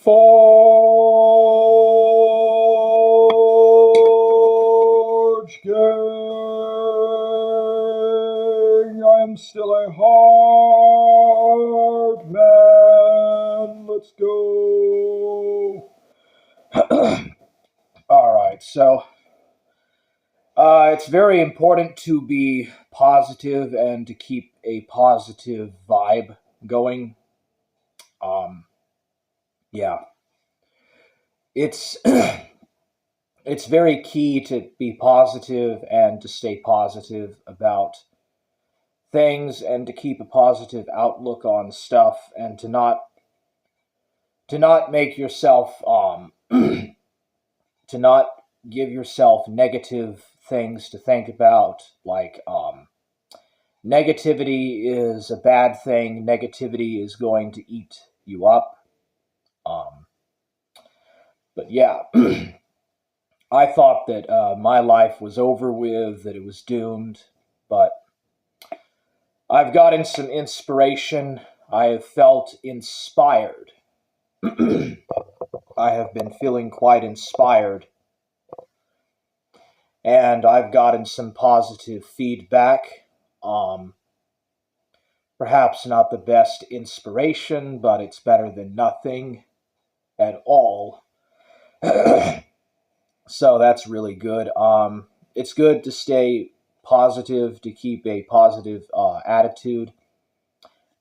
Forge gang, I am still a hard man. Let's go. Alright, so it's very important to be positive and to keep a positive vibe going. Um, yeah, it's it's very key to be positive and to stay positive about things and to keep a positive outlook on stuff and to not make yourself to not give yourself negative things to think about, like negativity is a bad thing. Negativity is going to eat you up. um, but yeah, I thought that my life was over with, that it was doomed, but I've gotten some inspiration. I have felt inspired. I have been feeling quite inspired, and I've gotten some positive feedback. Um, Perhaps not the best inspiration, but it's better than nothing at all. So that's really good. It's good to stay positive, to keep a positive attitude,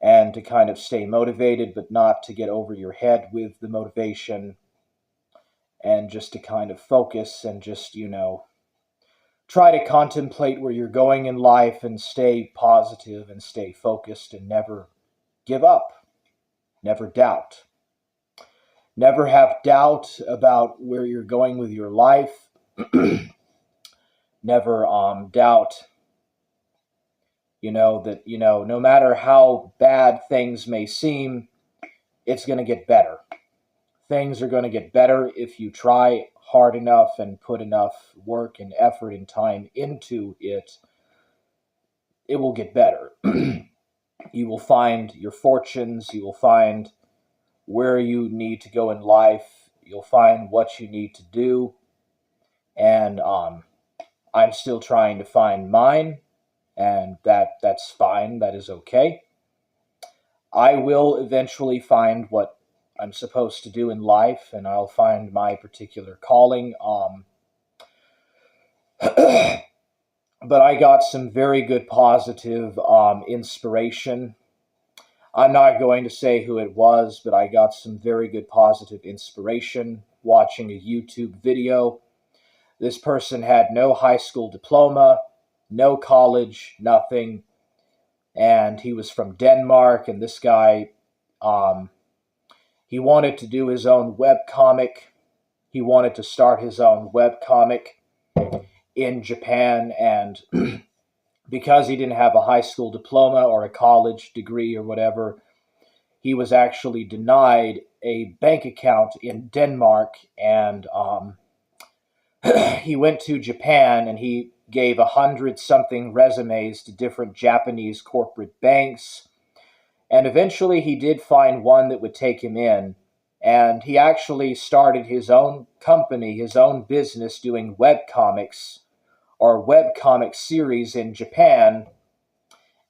and to kind of stay motivated, but not to get over your head with the motivation, and just to kind of focus and just, try to contemplate where you're going in life and stay positive and stay focused and never give up, never doubt. Never have doubt about where you're going with your life. Never doubt, that, no matter how bad things may seem, it's going to get better. Things are going to get better if you try hard enough and put enough work and effort and time into it. It will get better. You will find your fortunes. You will find where you need to go in life. You'll find what you need to do. And I'm still trying to find mine, and that's fine. That is okay. I will eventually find what I'm supposed to do in life, and I'll find my particular calling. But I got some very good positive inspiration. I'm not going to say who it was, but I got some very good positive inspiration watching a YouTube video. This person had no high school diploma, no college, nothing, and he was from Denmark, and this guy, he wanted to do his own webcomic. He wanted to start his own webcomic in Japan, and because he didn't have a high school diploma or a college degree or whatever, he was actually denied a bank account in Denmark, and he went to Japan and he gave 100-something resumes to different Japanese corporate banks, and eventually he did find one that would take him in, and he actually started his own company, his own business doing webcomics or webcomic series in Japan,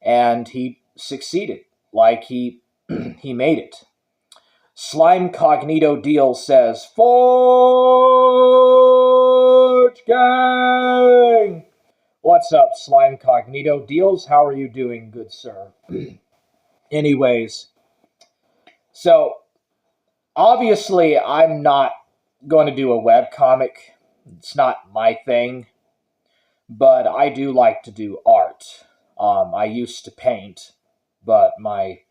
and he succeeded. Like, he made it. Slime Cognito Deal says, Forge Gang! What's up, Slime Cognito Deals? How are you doing, good sir? Anyways, so obviously I'm not going to do a webcomic. It's not my thing. But I do like to do art. I used to paint, but my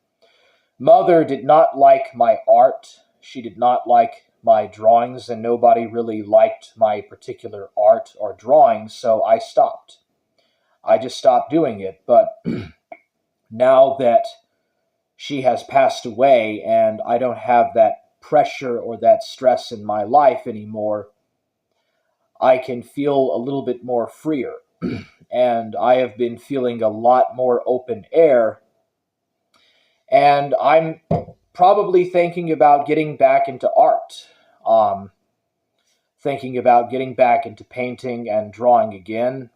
mother did not like my art. She did not like my drawings, and nobody really liked my particular art or drawings, so I stopped. I just stopped doing it. But now that she has passed away and I don't have that pressure or that stress in my life anymore, I can feel a little bit more freer. And I have been feeling a lot more open air. And I'm Probably thinking about getting back into art. Um, Thinking about getting back into painting and drawing again,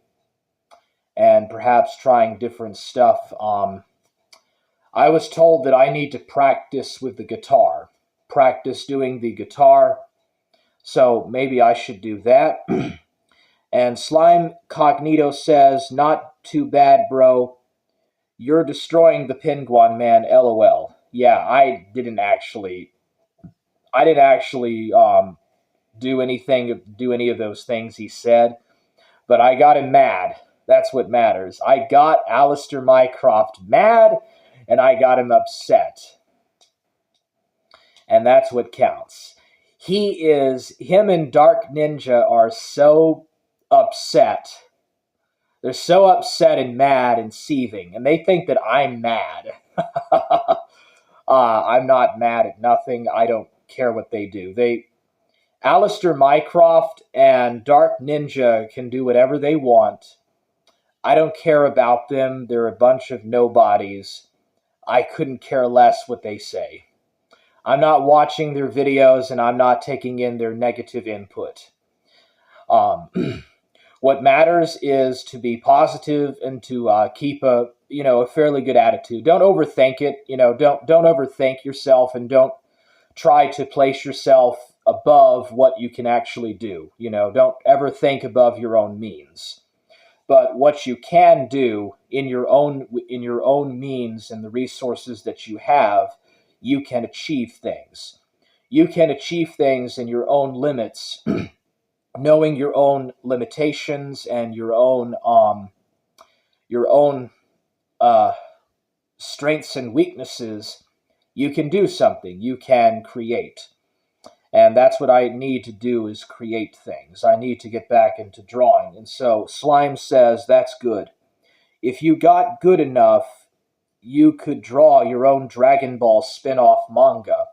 and perhaps trying different stuff. I was told that I need to practice with the guitar, practice doing the guitar, so maybe I should do that. And Slime Cognito says, not too bad, bro. You're destroying the Penguin Man, lol. Yeah, I didn't actually do any of those things he said, but I got him mad. That's what matters. I got Alistair Mycroft mad, and I got him upset. And that's what counts. Him and Dark Ninja are so upset. They're so upset and mad and seething, and they think that I'm mad. I'm not mad at nothing. I don't care what they do. Alistair Mycroft and Dark Ninja can do whatever they want. I don't care about them. They're a bunch of nobodies. I couldn't care less what they say. I'm not watching their videos, and I'm not taking in their negative input. Um, what matters is to be positive and to keep a fairly good attitude. Don't overthink it. Don't overthink yourself, and don't try to place yourself above what you can actually do. Don't ever think above your own means. But what you can do in your own means and the resources that you have, you can achieve things. You can achieve things in your own limits, knowing your own limitations and your own strengths and weaknesses. You can do something. You can create. And that's what I need to do, is create things. I need to get back into drawing. And so Slime says, that's good. If you got good enough, you could draw your own Dragon Ball spin-off manga.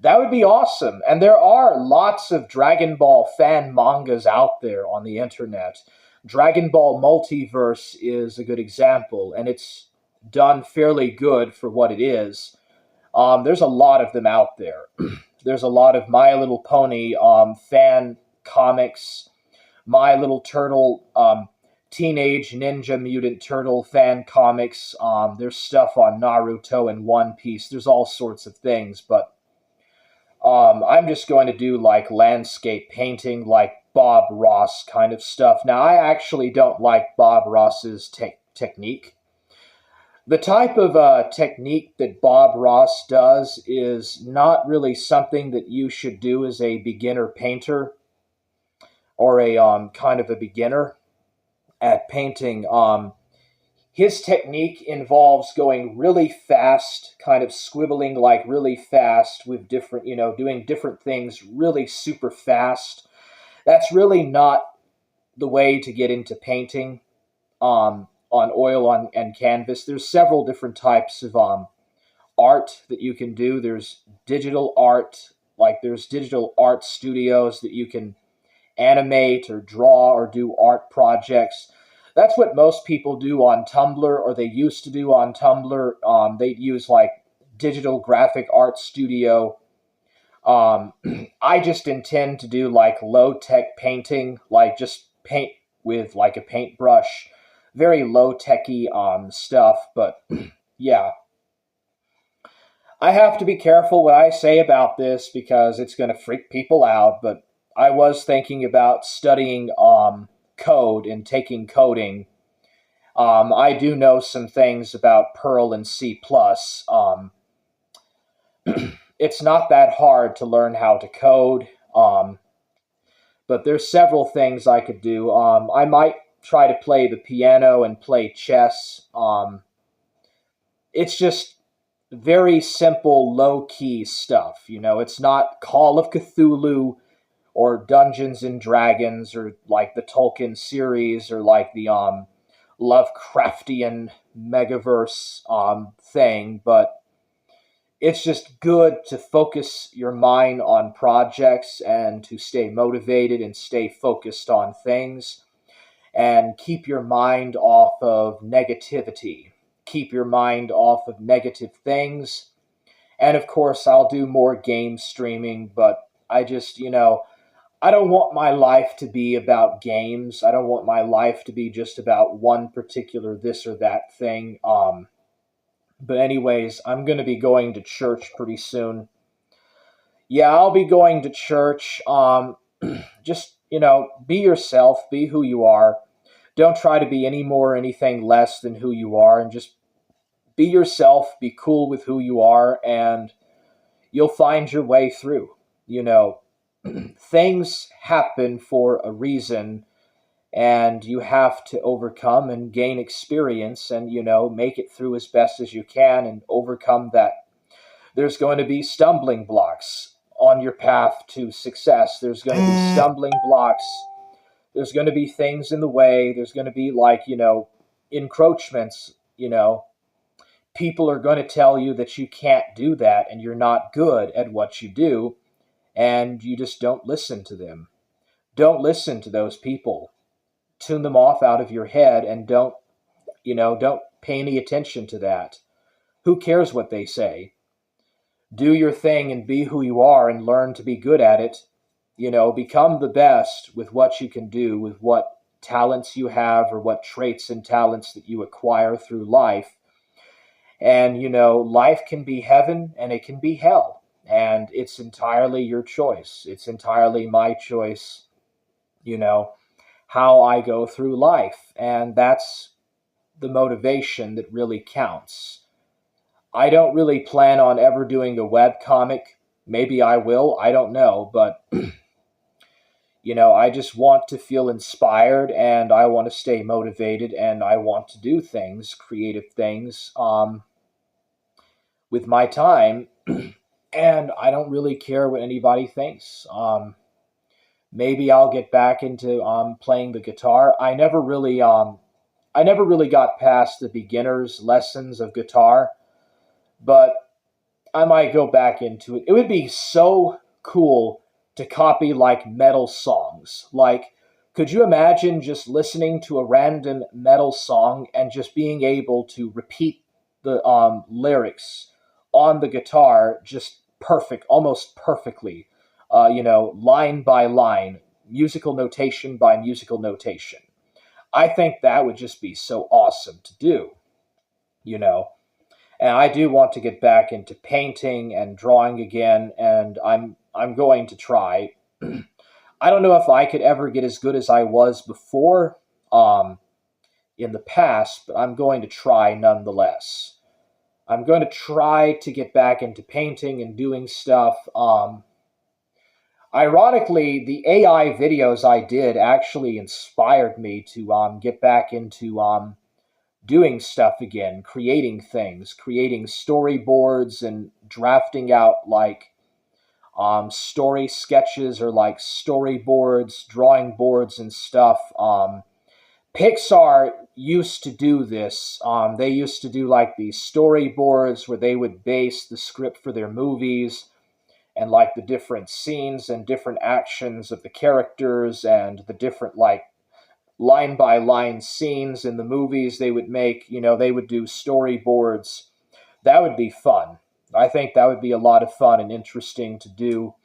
That would be awesome. And there are lots of Dragon Ball fan mangas out there on the internet. Dragon Ball Multiverse is a good example, and it's done fairly good for what it is. There's a lot of them out there. There's a lot of My Little Pony fan comics, My Little Turtle, Teenage Ninja Mutant Turtle fan comics. There's stuff on Naruto and One Piece. There's all sorts of things, but I'm just going to do like landscape painting, like Bob Ross kind of stuff. Now, I actually don't like Bob Ross's technique. The type of technique that Bob Ross does is not really something that you should do as a beginner painter, or a kind of a beginner at painting. His technique involves going really fast, kind of squibbling like really fast with different, doing different things really super fast. That's really not the way to get into painting. On oil and canvas. There's several different types of art that you can do. There's digital art, like there's digital art studios that you can animate or draw or do art projects. That's what most people do on Tumblr, or they used to do on Tumblr. They'd use like digital graphic art studio. I just intend to do like low-tech painting, like just paint with like a paintbrush. Very low-techy stuff, but yeah. I have to be careful what I say about this because it's going to freak people out, but I was thinking about studying code and taking coding. I do know some things about Perl and C++. It's not that hard to learn how to code, but there's several things I could do. I might try to play the piano and play chess. It's just very simple, low-key stuff. It's not Call of Cthulhu or Dungeons and Dragons or like the Tolkien series or like the Lovecraftian megaverse thing, but it's just good to focus your mind on projects and to stay motivated and stay focused on things. And keep your mind off of negativity. Keep your mind off of negative things, And of course, I'll do more game streaming, but I just, I don't want my life to be about games. I don't want my life to be just about one particular this or that thing. But anyways, I'm going to be going to church pretty soon. Yeah, I'll be going to church. Just, be yourself, be who you are. Don't try to be any more or anything less than who you are, and just be yourself, be cool with who you are, and you'll find your way through. You know, things happen for a reason, and you have to overcome and gain experience and, make it through as best as you can and overcome that. There's going to be stumbling blocks on your path to success. There's going to be stumbling blocks. There's going to be things in the way. There's going to be, like, encroachments. People are going to tell you that you can't do that and you're not good at what you do, and you just don't listen to them. Don't listen to those people. Tune them off out of your head, and don't pay any attention to that. Who cares what they say? Do your thing and be who you are and learn to be good at it. Become the best with what you can do, with what talents you have or what traits and talents that you acquire through life. And, life can be heaven and it can be hell. And it's entirely your choice. It's entirely my choice, how I go through life. And that's the motivation that really counts. I don't really plan on ever doing a web comic. Maybe I will, I don't know, but I just want to feel inspired, and I want to stay motivated, and I want to do things, creative things, with my time, and I don't really care what anybody thinks. Maybe I'll get back into playing the guitar. I never really got past the beginner's lessons of guitar, but I might go back into it. It would be so cool to copy like metal songs. Like, could you imagine just listening to a random metal song and just being able to repeat the lyrics on the guitar just perfect, almost perfectly, line by line, musical notation by musical notation? I think that would just be so awesome to do, you know. And I do want to get back into painting and drawing again, and I'm going to try. I don't know if I could ever get as good as I was before in the past, but I'm going to try nonetheless. I'm going to try to get back into painting and doing stuff. Ironically, the AI videos I did actually inspired me to get back into doing stuff again, creating things, creating storyboards and drafting out like story sketches or like storyboards, drawing boards and stuff. Pixar used to do this. They used to do like these storyboards where they would base the script for their movies and like the different scenes and different actions of the characters and the different like line by line scenes in the movies they would make. They would do storyboards. That would be fun. I think that would be a lot of fun and interesting to do.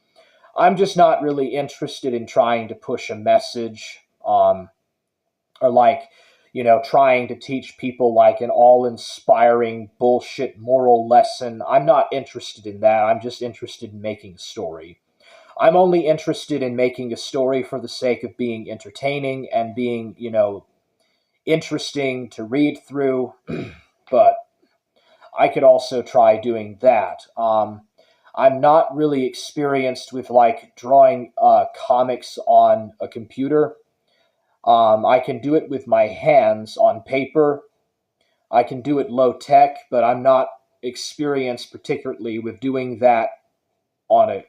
I'm just not really interested in trying to push a message, or like, trying to teach people like an all-inspiring bullshit moral lesson. I'm not interested in that. I'm just interested in making a story. I'm only interested in making a story for the sake of being entertaining and being, interesting to read through. But I could also try doing that. I'm not really experienced with like drawing comics on a computer. I can do it with my hands on paper. I can do it low tech, but I'm not experienced particularly with doing that on a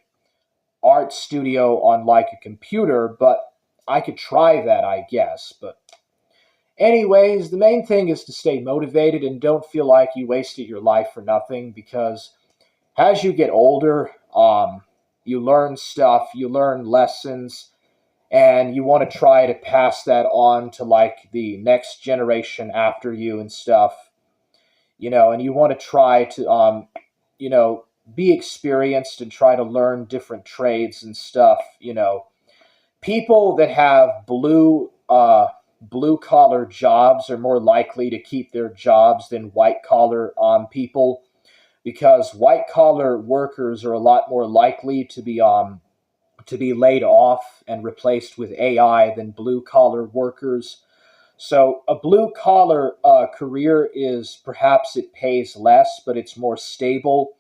art studio on like a computer, but I could try that, I guess. But anyways, the main thing is to stay motivated and don't feel like you wasted your life for nothing, because as you get older, you learn stuff, you learn lessons, and you want to try to pass that on to like the next generation after you and stuff, and you want to try to, be experienced and try to learn different trades and stuff. People that have blue collar jobs are more likely to keep their jobs than white collar people, because white collar workers are a lot more likely to be laid off and replaced with AI than blue collar workers. So a blue collar career is, perhaps it pays less, but it's more stable,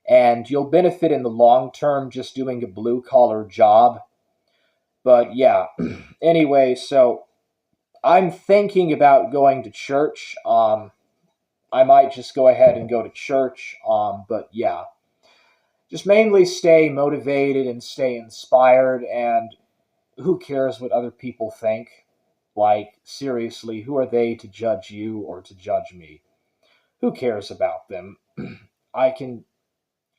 and you'll benefit in the long term just doing a blue collar job. But yeah, anyway, so I'm thinking about going to church. I might just go ahead and go to church. But yeah, just mainly stay motivated and stay inspired. And who cares what other people think? Like, seriously, who are they to judge you or to judge me? Who cares about them? I can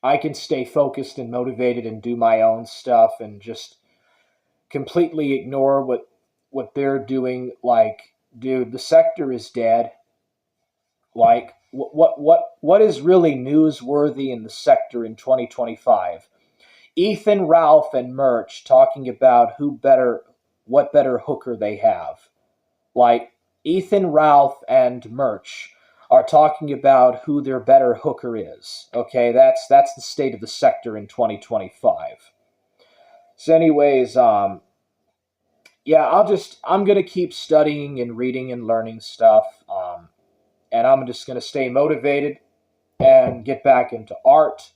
I can stay focused and motivated and do my own stuff and just completely ignore what they're doing. Like, dude, the sector is dead. Like, what is really newsworthy in the sector in 2025? Ethan, Ralph, and Merch talking about what better hooker they have. Like, Ethan, Ralph, and Merch are talking about who their better hooker is. Okay, that's the state of the sector in 2025. So, anyways, yeah, I'm gonna keep studying and reading and learning stuff, and I'm just gonna stay motivated and get back into art.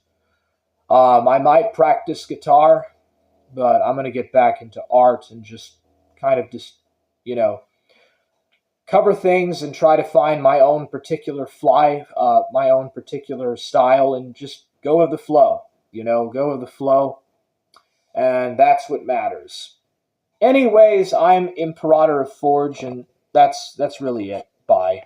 I might practice guitar, but I'm gonna get back into art and just kind of just you know cover things and try to find my own particular style, and just go with the flow. Go with the flow, and that's what matters. Anyways, I'm Imperator of Forge, and that's really it. Bye.